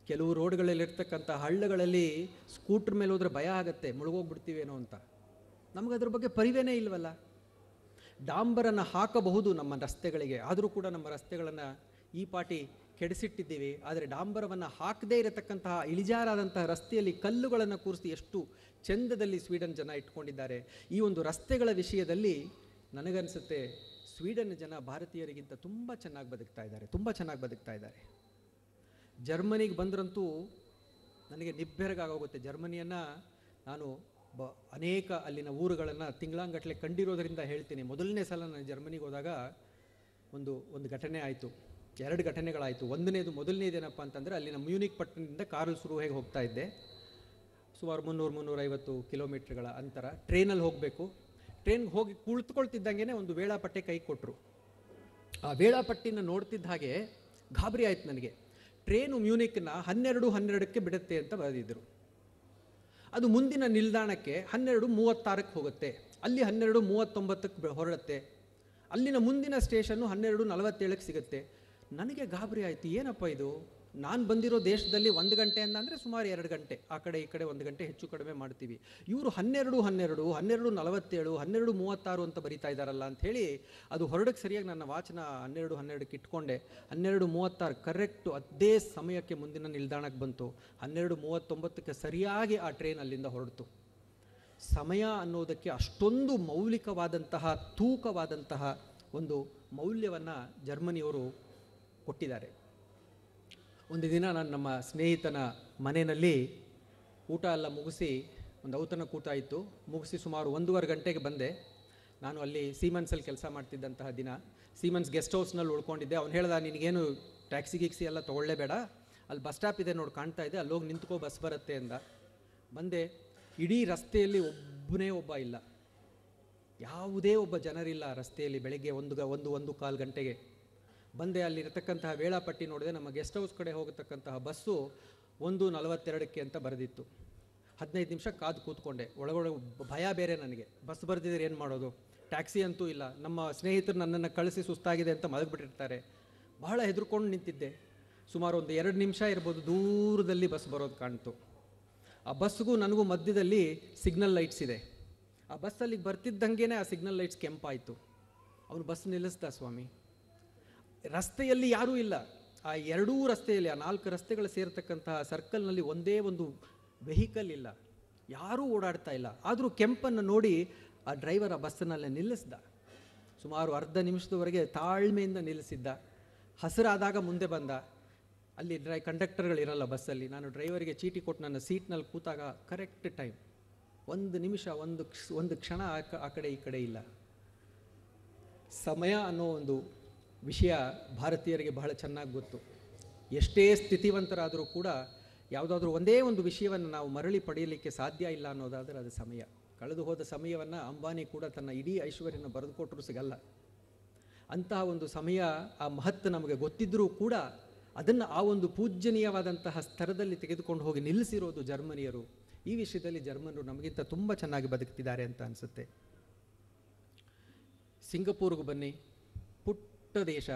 Speaker 1: ಕೆಲವು ರೋಡ್ಗಳಲ್ಲಿರ್ತಕ್ಕಂಥ ಹಳ್ಳಗಳಲ್ಲಿ ಸ್ಕೂಟ್ರ್ ಮೇಲೆ ಹೋದರೆ ಭಯ ಆಗುತ್ತೆ, ಮುಳುಗೋಗ್ಬಿಡ್ತೀವೇನೋ ಅಂತ. ನಮಗದ್ರ ಬಗ್ಗೆ ಪರಿವೇನೇ ಇಲ್ವಲ್ಲ. ಡಾಂಬರನ್ನು ಹಾಕಬಹುದು ನಮ್ಮ ರಸ್ತೆಗಳಿಗೆ, ಆದರೂ ಕೂಡ ನಮ್ಮ ರಸ್ತೆಗಳನ್ನು ಈ ಪಾಟಿ ಕೆಡಿಸಿಟ್ಟಿದ್ದೀವಿ. ಆದರೆ ಡಾಂಬರವನ್ನು ಹಾಕದೇ ಇರತಕ್ಕಂತಹ ಇಳಿಜಾರಾದಂತಹ ರಸ್ತೆಯಲ್ಲಿ ಕಲ್ಲುಗಳನ್ನು ಕೂರಿಸಿ ಎಷ್ಟು ಚಂದದಲ್ಲಿ ಸ್ವೀಡನ್ ಜನ ಇಟ್ಕೊಂಡಿದ್ದಾರೆ. ಈ ಒಂದು ರಸ್ತೆಗಳ ವಿಷಯದಲ್ಲಿ ನನಗನ್ಸುತ್ತೆ ಸ್ವೀಡನ್ ಜನ ಭಾರತೀಯರಿಗಿಂತ ತುಂಬ ಚೆನ್ನಾಗಿ ಬದುಕ್ತಾ ಇದ್ದಾರೆ. ಜರ್ಮನಿಗೆ ಬಂದ್ರಂತೂ ನನಗೆ ನಿಬ್ಬೆರಗಾಗೋಗುತ್ತೆ. ಜರ್ಮನಿಯನ್ನು ನಾನು ಅನೇಕ ಅಲ್ಲಿನ ಊರುಗಳನ್ನು ತಿಂಗಳಾಂಗಟ್ಟಲೆ ಕಂಡಿರೋದರಿಂದ ಹೇಳ್ತೀನಿ. ಮೊದಲನೇ ಸಲ ನಾನು ಜರ್ಮನಿಗೆ ಹೋದಾಗ ಒಂದು ಘಟನೆ ಆಯಿತು, 2 ಘಟನೆಗಳಾಯಿತು. ಮೊದಲನೇದೇನಪ್ಪ ಅಂತಂದರೆ, ಅಲ್ಲಿನ ಮ್ಯೂನಿಕ್ ಪಟ್ಟಣದಿಂದ ಕಾರಲ್ಲಿ ಶುರು ಹೇಗೆ ಹೋಗ್ತಾ ಇದ್ದೆ. ಸುಮಾರು 300-350 ಕಿಲೋಮೀಟ್ರ್ಗಳ ಅಂತರ ಟ್ರೈನಲ್ಲಿ ಹೋಗಬೇಕು. ಟ್ರೈನ್ಗೆ ಹೋಗಿ ಕುಳಿತುಕೊಳ್ತಿದ್ದಂಗೆ ಒಂದು ವೇಳಾಪಟ್ಟಿ ಕೈ ಕೊಟ್ಟರು. ಆ ವೇಳಾಪಟ್ಟಿನ ನೋಡ್ತಿದ್ದ ಹಾಗೆ ಗಾಬರಿ ಆಯ್ತು ನನಗೆ. ಟ್ರೈನು ಮ್ಯೂನಿಕ್ನ 12:12ಕ್ಕೆ ಬಿಡುತ್ತೆ ಅಂತ ಬರೆದಿದ್ದರು. ಅದು ಮುಂದಿನ ನಿಲ್ದಾಣಕ್ಕೆ 12:36ಕ್ಕೆ ಹೋಗುತ್ತೆ, ಅಲ್ಲಿ 12:39ಕ್ಕೆ ಹೊರಡುತ್ತೆ. ಅಲ್ಲಿನ ಮುಂದಿನ ಸ್ಟೇಷನ್ನು 12:47ಕ್ಕೆ ಸಿಗುತ್ತೆ. ನನಗೆ ಗಾಬರಿ ಆಯಿತು, ಏನಪ್ಪ ಇದು, ನಾನು ಬಂದಿರೋ ದೇಶದಲ್ಲಿ 1 ಗಂಟೆ ಅಂದರೆ ಸುಮಾರು 2 ಗಂಟೆ, ಆ ಕಡೆ ಈ ಕಡೆ 1 ಗಂಟೆ ಹೆಚ್ಚು ಕಡಿಮೆ ಮಾಡ್ತೀವಿ. ಇವರು 12:12, 12:47, 12:36 ಅಂತ ಬರೀತಾ ಇದ್ದಾರಲ್ಲ ಅಂಥೇಳಿ ಅದು ಹೊರಡಕ್ಕೆ ಸರಿಯಾಗಿ ನನ್ನ ವಾಚನ 12:12ಕ್ಕೆ ಇಟ್ಕೊಂಡೆ. 12:36 ಕರೆಕ್ಟು ಅದೇ ಸಮಯಕ್ಕೆ ಮುಂದಿನ ನಿಲ್ದಾಣಕ್ಕೆ ಬಂತು. 12:39ಕ್ಕೆ ಸರಿಯಾಗಿ ಆ ಟ್ರೈನ್ ಅಲ್ಲಿಂದ ಹೊರಡ್ತು. ಸಮಯ ಅನ್ನೋದಕ್ಕೆ ಅಷ್ಟೊಂದು ಮೌಲಿಕವಾದಂತಹ, ತೂಕವಾದಂತಹ ಒಂದು ಮೌಲ್ಯವನ್ನು ಜರ್ಮನಿಯವರು ಕೊಟ್ಟಿದ್ದಾರೆ. ಒಂದು ದಿನ ನಾನು ನಮ್ಮ ಸ್ನೇಹಿತನ ಮನೆಯಲ್ಲಿ ಊಟ ಎಲ್ಲ ಮುಗಿಸಿ, ಒಂದು ಔತಣ ಕೂಟ ಇತ್ತು, ಮುಗಿಸಿ ಸುಮಾರು 1:15 ಗಂಟೆಗೆ ಬಂದೆ. ನಾನು ಅಲ್ಲಿ ಸೀಮನ್ಸಲ್ಲಿ ಕೆಲಸ ಮಾಡ್ತಿದ್ದಂತಹ ದಿನ, ಸೀಮನ್ಸ್ ಗೆಸ್ಟ್ ಹೌಸ್ನಲ್ಲಿ ಉಳ್ಕೊಂಡಿದ್ದೆ. ಅವ್ನು ಹೇಳ್ದ, ನಿನಗೇನು ಟ್ಯಾಕ್ಸಿ ಎಲ್ಲ ತೊಗೊಳ್ಳೇಬೇಡ, ಅಲ್ಲಿ ಬಸ್ ಸ್ಟಾಪ್ ಇದೆ ನೋಡಿ, ಕಾಣ್ತಾ ಇದೆ, ಅಲ್ಲೋಗಿ ನಿಂತ್ಕೋ, ಬಸ್ ಬರುತ್ತೆ ಅಂದ. ಬಂದೆ. ಇಡೀ ರಸ್ತೆಯಲ್ಲಿ ಒಬ್ಬನೇ ಒಬ್ಬ ಇಲ್ಲ, ಯಾವುದೇ ಒಬ್ಬ ಜನರಿಲ್ಲ ರಸ್ತೆಯಲ್ಲಿ. ಬೆಳಗ್ಗೆ 1:15 ಗಂಟೆಗೆ ಬಂದೆ. ಅಲ್ಲಿರತಕ್ಕಂತಹ ವೇಳಾಪಟ್ಟಿ ನೋಡಿದೆ, ನಮ್ಮ ಗೆಸ್ಟ್ ಹೌಸ್ ಕಡೆ ಹೋಗತಕ್ಕಂತಹ ಬಸ್ಸು 1:42ಕ್ಕೆ ಅಂತ ಬರೆದಿತ್ತು. 15 ನಿಮಿಷ ಕಾದು ಕೂತ್ಕೊಂಡೆ. ಒಳಗಡೆ ಭಯ ಬೇರೆ ನನಗೆ, ಬಸ್ ಬರೆದಿದ್ರೆ ಏನು ಮಾಡೋದು, ಟ್ಯಾಕ್ಸಿ ಅಂತೂ ಇಲ್ಲ. ನಮ್ಮ ಸ್ನೇಹಿತರು ನನ್ನನ್ನು ಕಳಿಸಿ ಸುಸ್ತಾಗಿದೆ ಅಂತ ಮಲಗಿಬಿಟ್ಟಿರ್ತಾರೆ. ಬಹಳ ಹೆದರ್ಕೊಂಡು ನಿಂತಿದ್ದೆ. ಸುಮಾರು 2 ನಿಮಿಷ ಇರ್ಬೋದು, ದೂರದಲ್ಲಿ ಬಸ್ ಬರೋದು ಕಾಣ್ತು. ಆ ಬಸ್ಗೂ ನನಗೂ ಮಧ್ಯದಲ್ಲಿ ಸಿಗ್ನಲ್ ಲೈಟ್ಸ್ ಇದೆ. ಆ ಬಸ್ಸಲ್ಲಿ ಬರ್ತಿದ್ದಂಗೆ ಆ ಸಿಗ್ನಲ್ ಲೈಟ್ಸ್ ಕೆಂಪಾಯಿತು. ಅವನು ಬಸ್ ನಿಲ್ಲಿಸ್ದ. ಸ್ವಾಮಿ, ರಸ್ತೆಯಲ್ಲಿ ಯಾರೂ ಇಲ್ಲ, ಆ ಎರಡೂ ರಸ್ತೆಯಲ್ಲಿ, ಆ 4 ರಸ್ತೆಗಳು ಸೇರ್ತಕ್ಕಂತಹ ಸರ್ಕಲ್ನಲ್ಲಿ ಒಂದೇ ಒಂದು ವೆಹಿಕಲ್ ಇಲ್ಲ, ಯಾರೂ ಓಡಾಡ್ತಾ ಇಲ್ಲ. ಆದರೂ ಕೆಂಪನ್ನು ನೋಡಿ ಆ ಡ್ರೈವರ್ ಆ ಬಸ್ಸನ್ನೆಲ್ಲ ನಿಲ್ಲಿಸ್ದ. ಸುಮಾರು ಅರ್ಧ ನಿಮಿಷದವರೆಗೆ ತಾಳ್ಮೆಯಿಂದ ನಿಲ್ಲಿಸಿದ್ದ. ಹಸಿರಾದಾಗ ಮುಂದೆ ಬಂದ. ಅಲ್ಲಿ ಕಂಡಕ್ಟರ್ಗಳಿರಲ್ಲ ಬಸ್ಸಲ್ಲಿ. ನಾನು ಡ್ರೈವರಿಗೆ ಚೀಟಿ ಕೊಟ್ಟು ನನ್ನ ಸೀಟ್ನಲ್ಲಿ ಕೂತಾಗ ಕರೆಕ್ಟ್ ಟೈಮ್, 1 ನಿಮಿಷ, ಒಂದು ಕ್ಷಣ ಆ ಕಡೆ ಈ ಕಡೆ ಇಲ್ಲ. ಸಮಯ ಅನ್ನೋ ಒಂದು ವಿಷಯ ಭಾರತೀಯರಿಗೆ ಬಹಳ ಚೆನ್ನಾಗಿ ಗೊತ್ತು. ಎಷ್ಟೇ ಸ್ಥಿತಿವಂತರಾದರೂ ಕೂಡ ಯಾವುದಾದ್ರೂ ಒಂದೇ ಒಂದು ವಿಷಯವನ್ನು ನಾವು ಮರಳಿ ಪಡೆಯಲಿಕ್ಕೆ ಸಾಧ್ಯ ಇಲ್ಲ ಅನ್ನೋದಾದರೆ ಅದು ಸಮಯ. ಕಳೆದು ಹೋದ ಸಮಯವನ್ನು ಅಂಬಾನಿ ಕೂಡ ತನ್ನ ಇಡೀ ಐಶ್ವರ್ಯನ ಬರೆದುಕೊಟ್ಟರೂ ಸಿಗಲ್ಲ. ಅಂತಹ ಒಂದು ಸಮಯ, ಆ ಮಹತ್ವ ನಮಗೆ ಗೊತ್ತಿದ್ದರೂ ಕೂಡ ಅದನ್ನು ಆ ಒಂದು ಪೂಜ್ಯನೀಯವಾದಂತಹ ಸ್ತರದಲ್ಲಿ ತೆಗೆದುಕೊಂಡು ಹೋಗಿ ನಿಲ್ಲಿಸಿರೋದು ಜರ್ಮನಿಯರು. ಈ ವಿಷಯದಲ್ಲಿ ಜರ್ಮನರು ನಮಗಿಂತ ತುಂಬ ಚೆನ್ನಾಗಿ ಬದುಕ್ತಿದ್ದಾರೆ ಅಂತ ಅನಿಸುತ್ತೆ. ಸಿಂಗಪೂರ್ಗೆ ಬನ್ನಿ, ಪುಟ್ಟ ದೇಶ,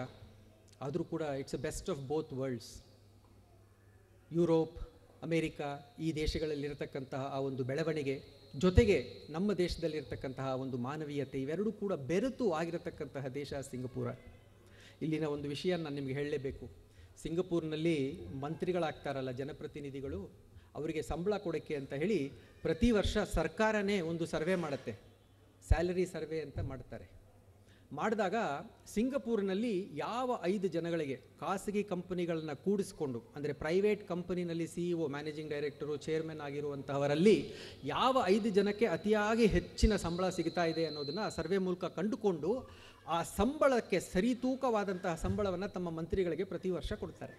Speaker 1: ಆದರೂ ಕೂಡ it's a best of both worlds. Europe, America ಈ ದೇಶಗಳಲ್ಲಿರತಕ್ಕಂತಹ ಆ ಒಂದು ಬೆಳವಣಿಗೆ ಜೊತೆಗೆ ನಮ್ಮ ದೇಶದಲ್ಲಿರ್ತಕ್ಕಂತಹ ಒಂದು ಮಾನವೀಯತೆ, ಇವೆರಡೂ ಕೂಡ ಬೆರೆತು ಆಗಿರತಕ್ಕಂತಹ ದೇಶ ಸಿಂಗಪೂರ. ಇಲ್ಲಿನ ಒಂದು ವಿಷಯ ನಾನು ನಿಮಗೆ ಹೇಳಲೇಬೇಕು. ಸಿಂಗಪೂರ್ನಲ್ಲಿ ಮಂತ್ರಿಗಳಾಗ್ತಾರಲ್ಲ ಜನಪ್ರತಿನಿಧಿಗಳು, ಅವರಿಗೆ ಸಂಬಳ ಕೊಡೋಕ್ಕೆ ಅಂತ ಹೇಳಿ ಪ್ರತಿ ವರ್ಷ ಸರ್ಕಾರನೇ ಒಂದು ಸರ್ವೆ ಮಾಡುತ್ತೆ, ಸ್ಯಾಲರಿ ಸರ್ವೆ ಅಂತ ಮಾಡ್ತಾರೆ. ಮಾಡಿದಾಗ ಸಿಂಗಪೂರಿನಲ್ಲಿ ಯಾವ 5 ಜನಗಳಿಗೆ ಖಾಸಗಿ ಕಂಪನಿಗಳನ್ನು ಕೂಡಿಸ್ಕೊಂಡು, ಅಂದರೆ ಪ್ರೈವೇಟ್ ಕಂಪನಿನಲ್ಲಿ CEO, ಮ್ಯಾನೇಜಿಂಗ್ ಡೈರೆಕ್ಟರು, ಚೇರ್ಮನ್ ಆಗಿರುವಂತಹವರಲ್ಲಿ ಯಾವ 5 ಜನಕ್ಕೆ ಅತಿಯಾಗಿ ಹೆಚ್ಚಿನ ಸಂಬಳ ಸಿಗ್ತಾ ಇದೆ ಅನ್ನೋದನ್ನು ಆ ಸರ್ವೆ ಮೂಲಕ ಕಂಡುಕೊಂಡು ಆ ಸಂಬಳಕ್ಕೆ ಸರಿತೂಕವಾದಂತಹ ಸಂಬಳವನ್ನು ತಮ್ಮ ಮಂತ್ರಿಗಳಿಗೆ ಪ್ರತಿ ವರ್ಷ ಕೊಡ್ತಾರೆ.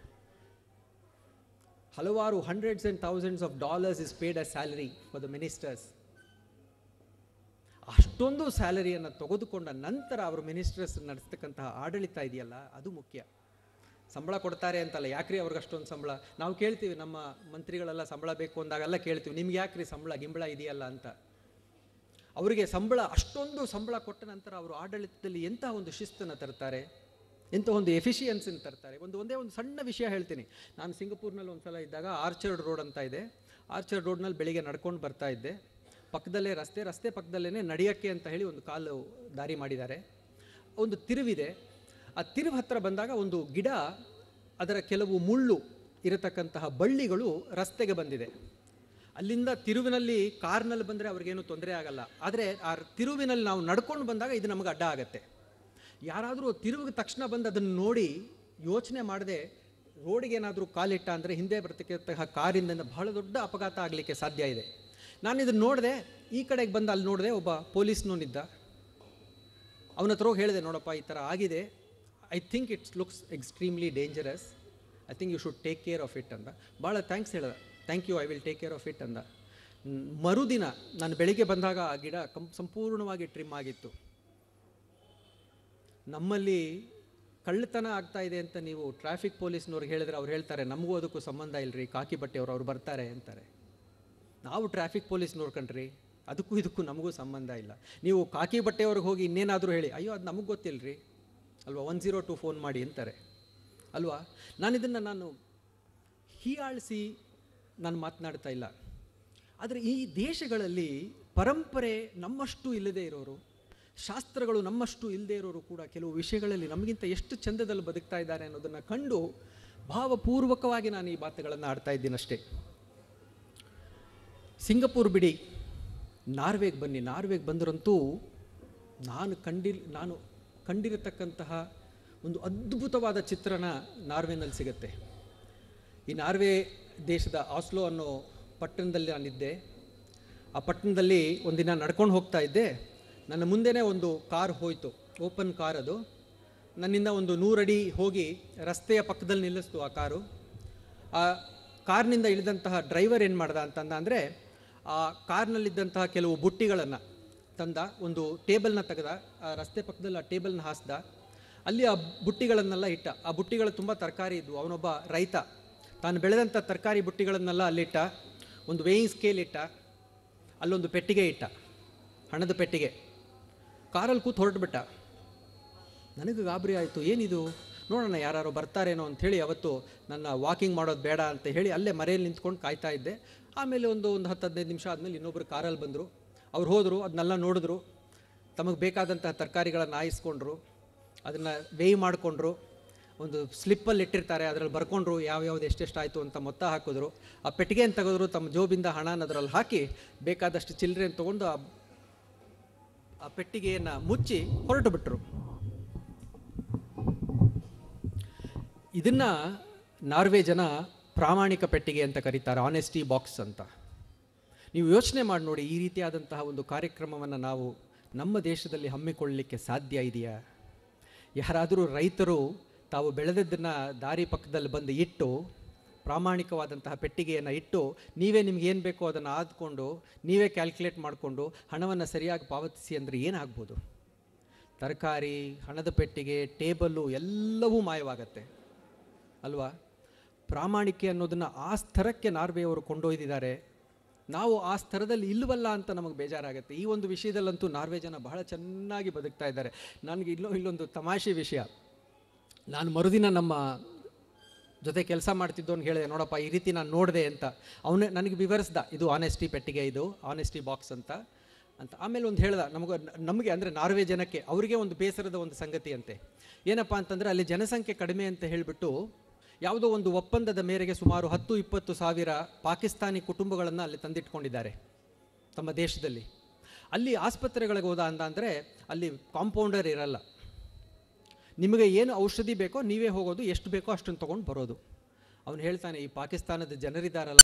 Speaker 1: ಹಲವಾರು hundreds and thousands of dollars is paid as salary for the ministers. ಅಷ್ಟೊಂದು ಸ್ಯಾಲರಿಯನ್ನು ತೆಗೆದುಕೊಂಡ ನಂತರ ಅವರು ಮಿನಿಸ್ಟರ್ಸ್ ನಡೆಸ್ತಕ್ಕಂತಹ ಆಡಳಿತ ಇದೆಯಲ್ಲ, ಅದು ಮುಖ್ಯ. ಸಂಬಳ ಕೊಡ್ತಾರೆ ಅಂತಲ್ಲ, ಯಾಕ್ರಿ ಅವ್ರಿಗೆ ಅಷ್ಟೊಂದು ಸಂಬಳ? ನಾವು ಕೇಳ್ತೀವಿ, ನಮ್ಮ ಮಂತ್ರಿಗಳೆಲ್ಲ ಸಂಬಳ ಬೇಕು ಅಂದಾಗೆಲ್ಲ ಕೇಳ್ತೀವಿ, ನಿಮ್ಗೆ ಯಾಕ್ರಿ ಗಿಂಬಳ ಇದೆಯಲ್ಲ ಅಂತ. ಅವರಿಗೆ ಸಂಬಳ, ಅಷ್ಟೊಂದು ಸಂಬಳ ಕೊಟ್ಟ ನಂತರ ಅವರು ಆಡಳಿತದಲ್ಲಿ ಎಂಥ ಒಂದು ಶಿಸ್ತನ್ನು ತರ್ತಾರೆ, ಎಂಥ ಒಂದು ಎಫಿಷಿಯನ್ಸಿನ ತರ್ತಾರೆ. ಒಂದೇ ಒಂದು ಸಣ್ಣ ವಿಷಯ ಹೇಳ್ತೀನಿ. ನಾನು ಸಿಂಗಪೂರ್ನಲ್ಲಿ ಒಂದು ಸಲ ಇದ್ದಾಗ ಆರ್ಚರ್ಡ್ ರೋಡ್ ಅಂತ ಇದೆ, ಆರ್ಚರ್ಡ್ ರೋಡ್ನಲ್ಲಿ ಬೆಳಿಗ್ಗೆ ನಡ್ಕೊಂಡು ಬರ್ತಾ ಇದ್ದೆ. ಪಕ್ಕದಲ್ಲೇ ರಸ್ತೆ ಪಕ್ಕದಲ್ಲೇ ನಡೆಯೋಕ್ಕೆ ಅಂತ ಹೇಳಿ ಒಂದು ಕಾಲು ದಾರಿ ಮಾಡಿದ್ದಾರೆ. ಒಂದು ತಿರುವಿದೆ. ಆ ತಿರುವು ಹತ್ತಿರ ಬಂದಾಗ ಒಂದು ಗಿಡ, ಅದರ ಕೆಲವು ಮುಳ್ಳು ಇರತಕ್ಕಂತಹ ಬಳ್ಳಿಗಳು ರಸ್ತೆಗೆ ಬಂದಿದೆ. ಅಲ್ಲಿಂದ ತಿರುವಿನಲ್ಲಿ ಕಾರ್ನಲ್ಲಿ ಬಂದರೆ ಅವ್ರಿಗೇನು ತೊಂದರೆ ಆಗಲ್ಲ, ಆದರೆ ಆ ತಿರುವಿನಲ್ಲಿ ನಾವು ನಡ್ಕೊಂಡು ಬಂದಾಗ ಇದು ನಮಗೆ ಅಡ್ಡ ಆಗುತ್ತೆ. ಯಾರಾದರೂ ತಿರುವಿಗೆ ತಕ್ಷಣ ಬಂದು ಅದನ್ನು ನೋಡಿ ಯೋಚನೆ ಮಾಡದೆ ರೋಡಿಗೆ ಏನಾದರೂ ಕಾಲಿಟ್ಟ ಅಂದರೆ ಹಿಂದೆ ಬರ್ತಕ್ಕಂತಹ ಕಾರಿಂದ ಬಹಳ ದೊಡ್ಡ ಅಪಘಾತ ಆಗಲಿಕ್ಕೆ ಸಾಧ್ಯ ಇದೆ. ನಾನು ಇದನ್ನು ನೋಡಿದೆ, ಈ ಕಡೆಗೆ ಬಂದು ಅಲ್ಲಿ ನೋಡಿದೆ, ಒಬ್ಬ ಪೊಲೀಸ್ನವನಿದ್ದ. ಅವನ ಹತ್ರ ಹೋಗಿ ಹೇಳಿದೆ, ನೋಡಪ್ಪ ಈ ಥರ ಆಗಿದೆ, I think it's looks extremely dangerous, I think you should take care of it ಅಂದ. ಭಾಳ ಥ್ಯಾಂಕ್ಸ್ ಹೇಳ್ದೆ. Thank you, I will take care of it ಅಂದ. ಮರುದಿನ ನಾನು ಬೆಳಿಗ್ಗೆ ಬಂದಾಗ ಆ ಗಿಡ ಸಂಪೂರ್ಣವಾಗಿ ಟ್ರಿಮ್ ಆಗಿತ್ತು. ನಮ್ಮಲ್ಲಿ ಕಳ್ಳತನ ಆಗ್ತಾ ಇದೆ ಅಂತ ನೀವು ಟ್ರಾಫಿಕ್ ಪೊಲೀಸ್ನವ್ರಿಗೆ ಹೇಳಿದ್ರೆ ಅವ್ರು ಹೇಳ್ತಾರೆ, ನಮಗೂ ಅದಕ್ಕೂ ಸಂಬಂಧ ಇಲ್ಲರಿ, ಕಾಕಿ ಬಟ್ಟೆಯವರು ಅವ್ರು ಬರ್ತಾರೆ ಅಂತಾರೆ. ನಾವು ಟ್ರಾಫಿಕ್ ಪೊಲೀಸ್ ನೋಡ್ಕೊಂಡ್ರಿ, ಅದಕ್ಕೂ ಇದಕ್ಕೂ ನಮಗೂ ಸಂಬಂಧ ಇಲ್ಲ. ನೀವು ಕಾಕಿ ಬಟ್ಟೆಯವ್ರಿಗೆ ಹೋಗಿ ಇನ್ನೇನಾದರೂ ಹೇಳಿ, ಅಯ್ಯೋ ಅದು ನಮಗೆ ಗೊತ್ತಿಲ್ಲರಿ ಅಲ್ವಾ, 102 ಫೋನ್ ಮಾಡಿ ಅಂತಾರೆ ಅಲ್ವಾ. ನಾನು ಹೀಯಾಳಿಸಿ ನಾನು ಮಾತನಾಡ್ತಾ ಇಲ್ಲ. ಆದರೆ ಈ ದೇಶಗಳಲ್ಲಿ ಪರಂಪರೆ ನಮ್ಮಷ್ಟು ಇಲ್ಲದೇ ಇರೋರು, ಶಾಸ್ತ್ರಗಳು ನಮ್ಮಷ್ಟು ಇಲ್ಲದೇ ಇರೋರು ಕೂಡ ಕೆಲವು ವಿಷಯಗಳಲ್ಲಿ ನಮಗಿಂತ ಎಷ್ಟು ಚಂದದಲ್ಲಿ ಬದುಕ್ತಾ ಇದ್ದಾರೆ ಅನ್ನೋದನ್ನು ಕಂಡು ಭಾವಪೂರ್ವಕವಾಗಿ ನಾನು ಈ ಮಾತುಗಳನ್ನು ಆಡ್ತಾ ಇದ್ದೀನಷ್ಟೇ. ಸಿಂಗಪೂರ್ ಬಿಡಿ, ನಾರ್ವೆಗೆ ಬನ್ನಿ. ನಾರ್ವೆಗೆ ಬಂದರಂತೂ ನಾನು ಕಂಡಿರತಕ್ಕಂತಹ ಒಂದು ಅದ್ಭುತವಾದ ಚಿತ್ರಣ ನಾರ್ವೆನಲ್ಲಿ ಸಿಗುತ್ತೆ. ಈ ನಾರ್ವೆ ದೇಶದ ಆಸ್ಲೋ ಅನ್ನೋ ಪಟ್ಟಣದಲ್ಲಿ ನಾನಿದ್ದೆ. ಆ ಪಟ್ಟಣದಲ್ಲಿ ಒಂದಿನ ನಡ್ಕೊಂಡು ಹೋಗ್ತಾ ಇದ್ದೆ. ನನ್ನ ಮುಂದೆನೇ ಒಂದು ಕಾರ್ ಹೋಯಿತು, ಓಪನ್ ಕಾರ್ ಅದು. ನನ್ನಿಂದ ಒಂದು 100 ಅಡಿ ಹೋಗಿ ರಸ್ತೆಯ ಪಕ್ಕದಲ್ಲಿ ನಿಲ್ಲಿಸ್ತು ಆ ಕಾರು. ಆ ಕಾರ್ನಿಂದ ಇಳಿದಂತಹ ಡ್ರೈವರ್ ಏನು ಮಾಡ್ದ ಅಂತಂದ ಅಂದರೆ, ಆ ಕಾರ್ನಲ್ಲಿದ್ದಂತಹ ಕೆಲವು ಬುಟ್ಟಿಗಳನ್ನು ತಂದ, ಒಂದು ಟೇಬಲ್ನ ತೆಗೆದ, ಆ ರಸ್ತೆ ಪಕ್ಕದಲ್ಲಿ ಆ ಟೇಬಲ್ನ ಹಾಸ್ದ. ಅಲ್ಲಿ ಆ ಬುಟ್ಟಿಗಳನ್ನೆಲ್ಲ ಇಟ್ಟ. ಆ ಬುಟ್ಟಿಗಳು ತುಂಬ ತರಕಾರಿ ಇದ್ವು. ಅವನೊಬ್ಬ ರೈತ, ತಾನು ಬೆಳೆದಂಥ ತರಕಾರಿ ಬುಟ್ಟಿಗಳನ್ನೆಲ್ಲ ಅಲ್ಲಿಟ್ಟ. ಒಂದು ವೇಯಿಂಗ್ ಸ್ಕೇಲ್ ಇಟ್ಟ, ಅಲ್ಲೊಂದು ಪೆಟ್ಟಿಗೆ ಇಟ್ಟ, ಹಣದ ಪೆಟ್ಟಿಗೆ. ಕಾರಲ್ಲಿ ಕೂತು ಹೊರಟುಬಿಟ್ಟ. ನನಗೆ ಗಾಬರಿ ಆಯಿತು, ಏನಿದು, ನೋಡೋಣ ಯಾರು ಬರ್ತಾರೇನೋ ಅಂಥೇಳಿ ಅವತ್ತು ನನ್ನ ವಾಕಿಂಗ್ ಮಾಡೋದು ಬೇಡ ಅಂತ ಹೇಳಿ ಅಲ್ಲೇ ಮರೆಯಲ್ಲಿ ನಿಂತ್ಕೊಂಡು ಕಾಯ್ತಾ ಇದ್ದೆ. ಆಮೇಲೆ ಒಂದು 10-15 ನಿಮಿಷ ಆದಮೇಲೆ ಇನ್ನೊಬ್ಬರು ಕಾರಲ್ಲಿ ಬಂದರು. ಅವ್ರು ಹೋದರು, ಅದನ್ನೆಲ್ಲ ನೋಡಿದ್ರು, ತಮಗೆ ಬೇಕಾದಂತಹ ತರಕಾರಿಗಳನ್ನು ಆಯಿಸ್ಕೊಂಡ್ರು, ಅದನ್ನು ವೇಯ್ ಮಾಡಿಕೊಂಡ್ರು. ಒಂದು ಸ್ಲಿಪ್ಪಲ್ಲಿ ಇಟ್ಟಿರ್ತಾರೆ, ಅದರಲ್ಲಿ ಬರ್ಕೊಂಡ್ರು ಯಾವ್ಯಾವ್ದು ಎಷ್ಟೆಷ್ಟಾಯಿತು ಅಂತ ಮೊತ್ತ ಹಾಕಿದ್ರು. ಆ ಪೆಟ್ಟಿಗೆಯನ್ನು ತೆಗೆದ್ರು, ತಮ್ಮ ಜೋಬಿಂದ ಹಣನ ಅದರಲ್ಲಿ ಹಾಕಿ ಬೇಕಾದಷ್ಟು ಚಿಲ್ಲರೆಯನ್ನು ತೊಗೊಂಡು ಆ ಪೆಟ್ಟಿಗೆಯನ್ನು ಮುಚ್ಚಿ ಹೊರಟು ಬಿಟ್ಟರು. ಇದನ್ನು ನಾರ್ವೆ ಜನ ಪ್ರಾಮಾಣಿಕ ಪೆಟ್ಟಿಗೆ ಅಂತ ಕರೀತಾರೆ, ಆನೆಸ್ಟಿ ಬಾಕ್ಸ್ ಅಂತ. ನೀವು ಯೋಚನೆ ಮಾಡಿ ನೋಡಿ, ಈ ರೀತಿಯಾದಂತಹ ಒಂದು ಕಾರ್ಯಕ್ರಮವನ್ನು ನಾವು ನಮ್ಮ ದೇಶದಲ್ಲಿ ಹಮ್ಮಿಕೊಳ್ಳಲಿಕ್ಕೆ ಸಾಧ್ಯ ಇದೆಯಾ? ಯಾರಾದರೂ ರೈತರು ತಾವು ಬೆಳೆದದ್ದನ್ನು ದಾರಿ ಪಕ್ಕದಲ್ಲಿ ಬಂದು ಇಟ್ಟು, ಪ್ರಾಮಾಣಿಕವಾದಂತಹ ಪೆಟ್ಟಿಗೆಯನ್ನು ಇಟ್ಟು, ನೀವೇ ನಿಮ್ಗೇನು ಬೇಕೋ ಅದನ್ನು ಆದ್ಕೊಂಡು ನೀವೇ ಕ್ಯಾಲ್ಕುಲೇಟ್ ಮಾಡಿಕೊಂಡು ಹಣವನ್ನು ಸರಿಯಾಗಿ ಪಾವತಿಸಿ ಅಂದರೆ ಏನಾಗ್ಬೋದು? ತರಕಾರಿ, ಹಣದ ಪೆಟ್ಟಿಗೆ, ಟೇಬಲ್ಲು ಎಲ್ಲವೂ ಮಾಯವಾಗತ್ತೆ ಅಲ್ವಾ? ಪ್ರಾಮಾಣಿಕೆ ಅನ್ನೋದನ್ನು ಆ ಸ್ತರಕ್ಕೆ ನಾರ್ವೆಯವರು ಕೊಂಡೊಯ್ದಿದ್ದಾರೆ. ನಾವು ಆ ಸ್ತರದಲ್ಲಿ ಇಲ್ಲವಲ್ಲ ಅಂತ ನಮಗೆ ಬೇಜಾರಾಗುತ್ತೆ. ಈ ಒಂದು ವಿಷಯದಲ್ಲಂತೂ ನಾರ್ವೆ ಜನ ಬಹಳ ಚೆನ್ನಾಗಿ ಬದುಕ್ತಾ ಇದ್ದಾರೆ. ನನಗೆ ಇಲ್ಲೊಂದು ತಮಾಷೆ ವಿಷಯ. ನಾನು ಮರುದಿನ ನಮ್ಮ ಜೊತೆ ಕೆಲಸ ಮಾಡ್ತಿದ್ದವನು ಹೇಳಿದೆ, ನೋಡಪ್ಪ ಈ ರೀತಿ ನಾನು ನೋಡಿದೆ ಅಂತ. ಅವನೇ ನನಗೆ ವಿವರಿಸ್ದ, ಇದು ಆನೆಸ್ಟಿ ಪೆಟ್ಟಿಗೆ, ಇದು ಆನೆಸ್ಟಿ ಬಾಕ್ಸ್ ಅಂತ. ಆಮೇಲೆ ಒಂದು ಹೇಳ್ದ ನಮಗೆ ಅಂದರೆ ನಾರ್ವೆ ಜನಕ್ಕೆ, ಅವರಿಗೆ ಒಂದು ಬೇಸರದ ಒಂದು ಸಂಗತಿ ಅಂತೆ. ಏನಪ್ಪ ಅಂತಂದರೆ ಅಲ್ಲಿ ಜನಸಂಖ್ಯೆ ಕಡಿಮೆ ಅಂತ ಹೇಳಿಬಿಟ್ಟು ಯಾವುದೋ ಒಂದು ಒಪ್ಪಂದದ ಮೇರೆಗೆ ಸುಮಾರು 10-20 ಸಾವಿರ ಪಾಕಿಸ್ತಾನಿ ಕುಟುಂಬಗಳನ್ನು ಅಲ್ಲಿ ತಂದಿಟ್ಕೊಂಡಿದ್ದಾರೆ ತಮ್ಮ ದೇಶದಲ್ಲಿ. ಅಲ್ಲಿ ಆಸ್ಪತ್ರೆಗಳಿಗೆ ಹೋದ ಅಂದರೆ ಅಲ್ಲಿ ಕಾಂಪೌಂಡರ್ ಇರಲ್ಲ. ನಿಮಗೆ ಏನು ಔಷಧಿ ಬೇಕೋ ನೀವೇ ಹೋಗೋದು, ಎಷ್ಟು ಬೇಕೋ ಅಷ್ಟನ್ನು ತೊಗೊಂಡು ಬರೋದು. ಅವನು ಹೇಳ್ತಾನೆ, ಈ ಪಾಕಿಸ್ತಾನದ ಜನರಿದ್ದಾರಲ್ಲ